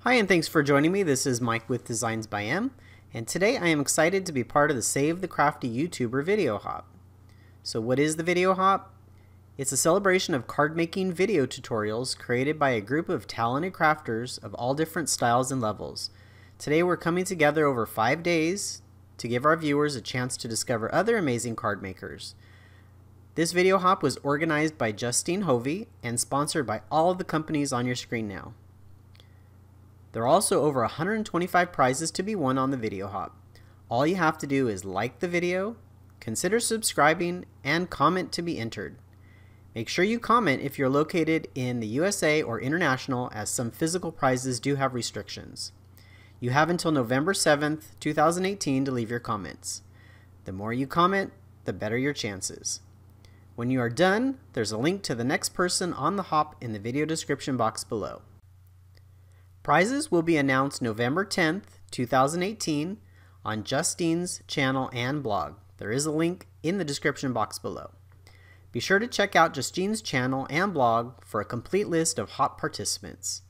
Hi, and thanks for joining me. This is Mike with Designs by M, and today I am excited to be part of the Save the Crafty YouTuber video hop. So what is the video hop? It's a celebration of card making video tutorials created by a group of talented crafters of all different styles and levels. Today we're coming together over 5 days to give our viewers a chance to discover other amazing card makers. This video hop was organized by Justine and sponsored by all of the companies on your screen now. There are also over 125 prizes to be won on the video hop. All you have to do is like the video, consider subscribing, and comment to be entered. Make sure you comment if you're located in the USA or international, as some physical prizes do have restrictions. You have until November 7th, 2018 to leave your comments. The more you comment, the better your chances. When you are done, there's a link to the next person on the hop in the video description box below. Prizes will be announced November 10th, 2018 on Justine's channel and blog. There is a link in the description box below. Be sure to check out Justine's channel and blog for a complete list of hop participants.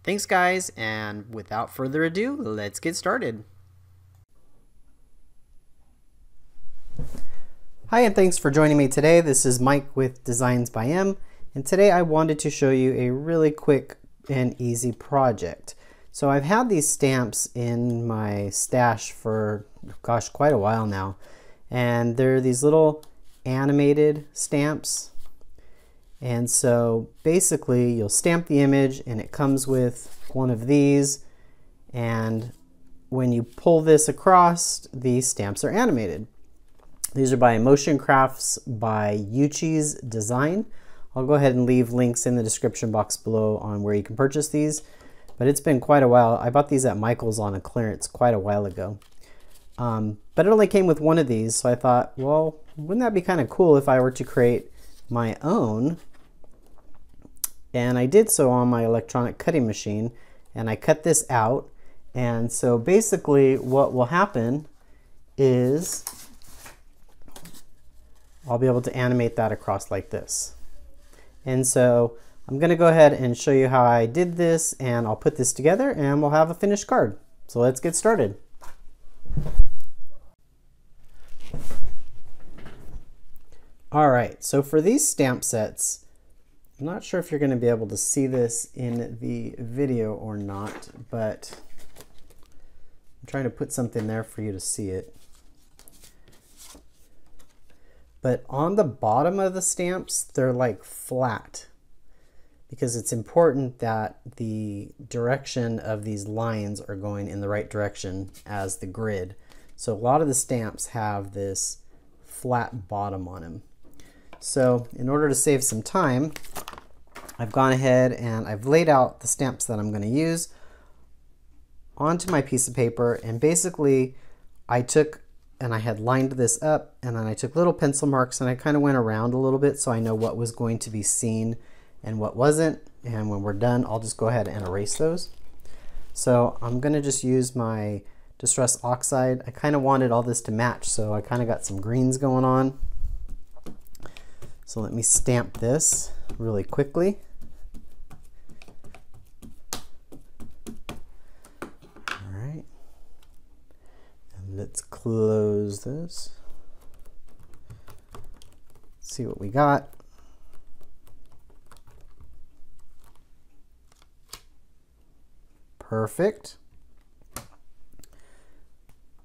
Thanks guys, and without further ado, let's get started. Hi, and thanks for joining me today. This is Mike with Designs by M, and today I wanted to show you a really quick and easy project. So I've had these stamps in my stash for, gosh, quite a while now, and they're these little animated stamps. And so basically you'll stamp the image and it comes with one of these, and when you pull this across, these stamps are animated. These are by Motion Crafts by Yuchi's Design. I'll go ahead and leave links in the description box below on where you can purchase these, but it's been quite a while. I bought these at Michael's on a clearance quite a while ago. But it only came with one of these, so I thought, well, wouldn't that be kind of cool if I were to create my own? And I did so on my electronic cutting machine, and I cut this out. And so basically what will happen is I'll be able to animate that across like this. And so I'm going to go ahead and show you how I did this, and I'll put this together and we'll have a finished card. So let's get started. Alright, so for these stamp sets, I'm not sure if you're going to be able to see this in the video or not, but I'm trying to put something there for you to see it. But on the bottom of the stamps, they're like flat, because it's important that the direction of these lines are going in the right direction as the grid. So a lot of the stamps have this flat bottom on them. So in order to save some time, I've gone ahead and I've laid out the stamps that I'm going to use onto my piece of paper, and basically I took and I had lined this up, and then I took little pencil marks and I kind of went around a little bit so I know what was going to be seen and what wasn't. And when we're done, I'll just go ahead and erase those. So I'm going to just use my Distress Oxide. I kind of wanted all this to match, so I kind of got some greens going on. So let me stamp this really quickly. Let's close this. See what we got. Perfect.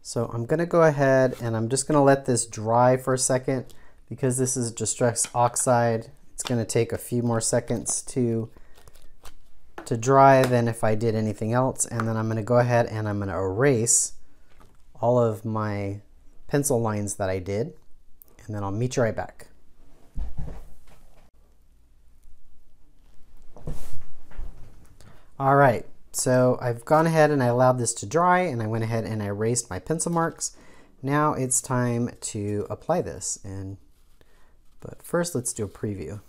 So I'm going to go ahead and I'm just going to let this dry for a second, because this is Distress Oxide. It's going to take a few more seconds to dry than if I did anything else. And then I'm going to go ahead and I'm going to erase all of my pencil lines that I did, and then I'll meet you right back. All right, so I've gone ahead and I allowed this to dry, and I went ahead and I erased my pencil marks. Now it's time to apply this, but first let's do a preview.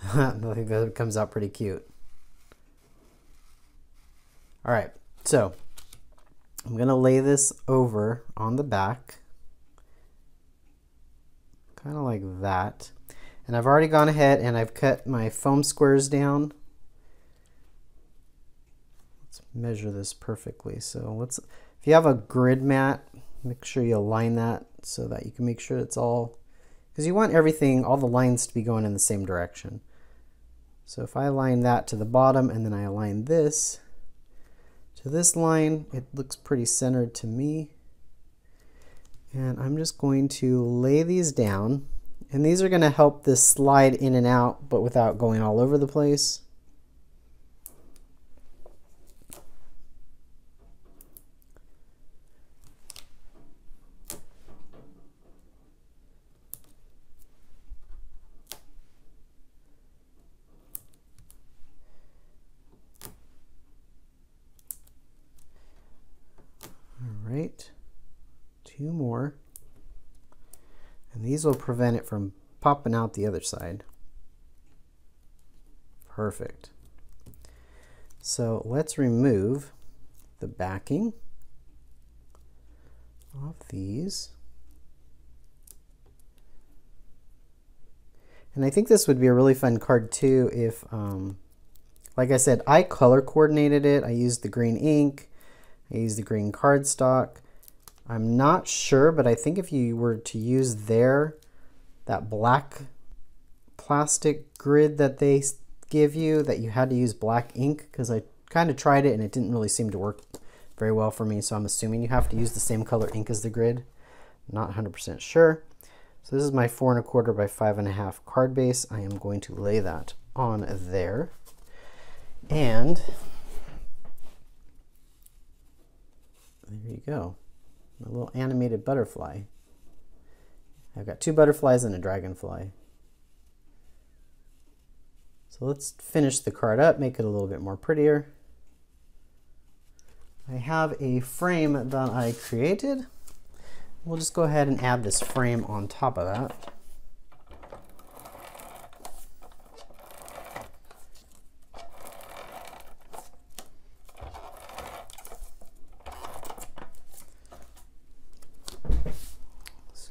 I think that comes out pretty cute. All right, so I'm going to lay this over on the back, kind of like that. And I've already gone ahead and I've cut my foam squares down. measure this perfectly. So if you have a grid mat, make sure you align that so that you can make sure it's all, because you want everything, all the lines to be going in the same direction. So if I align that to the bottom and then I align this to this line, it looks pretty centered to me. And I'm just going to lay these down, and these are going to help this slide in and out, but without going all over the place. All right. 2 more, and these will prevent it from popping out the other side. Perfect. So let's remove the backing of these. And I think this would be a really fun card too if, like I said, I color coordinated it. I used the green ink, I used the green cardstock. I'm not sure, but I think if you were to use that black plastic grid that they give you, that you had to use black ink, because I kind of tried it and it didn't really seem to work very well for me, so I'm assuming you have to use the same color ink as the grid. Not 100% sure. So this is my 4 1/4 by 5 1/2 card base. I am going to lay that on there. And there you go. A little animated butterfly. I've got 2 butterflies and a dragonfly. So let's finish the card up, make it a little bit more prettier. I have a frame that I created. We'll just go ahead and add this frame on top of that.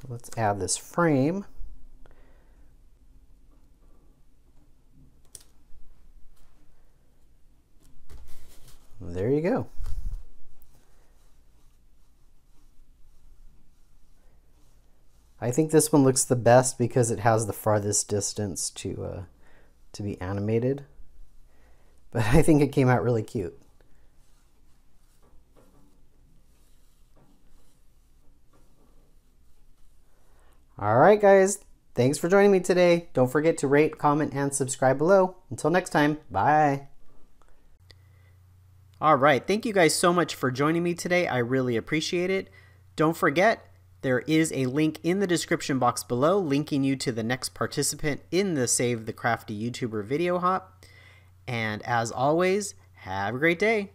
Let's add this frame. There you go. I think this one looks the best because it has the farthest distance to be animated. But I think it came out really cute. Alright guys, thanks for joining me today. Don't forget to rate, comment, and subscribe below. Until next time, bye. Alright, thank you guys so much for joining me today. I really appreciate it. Don't forget, there is a link in the description box below linking you to the next participant in the Save the Crafty YouTuber video hop. And as always, have a great day.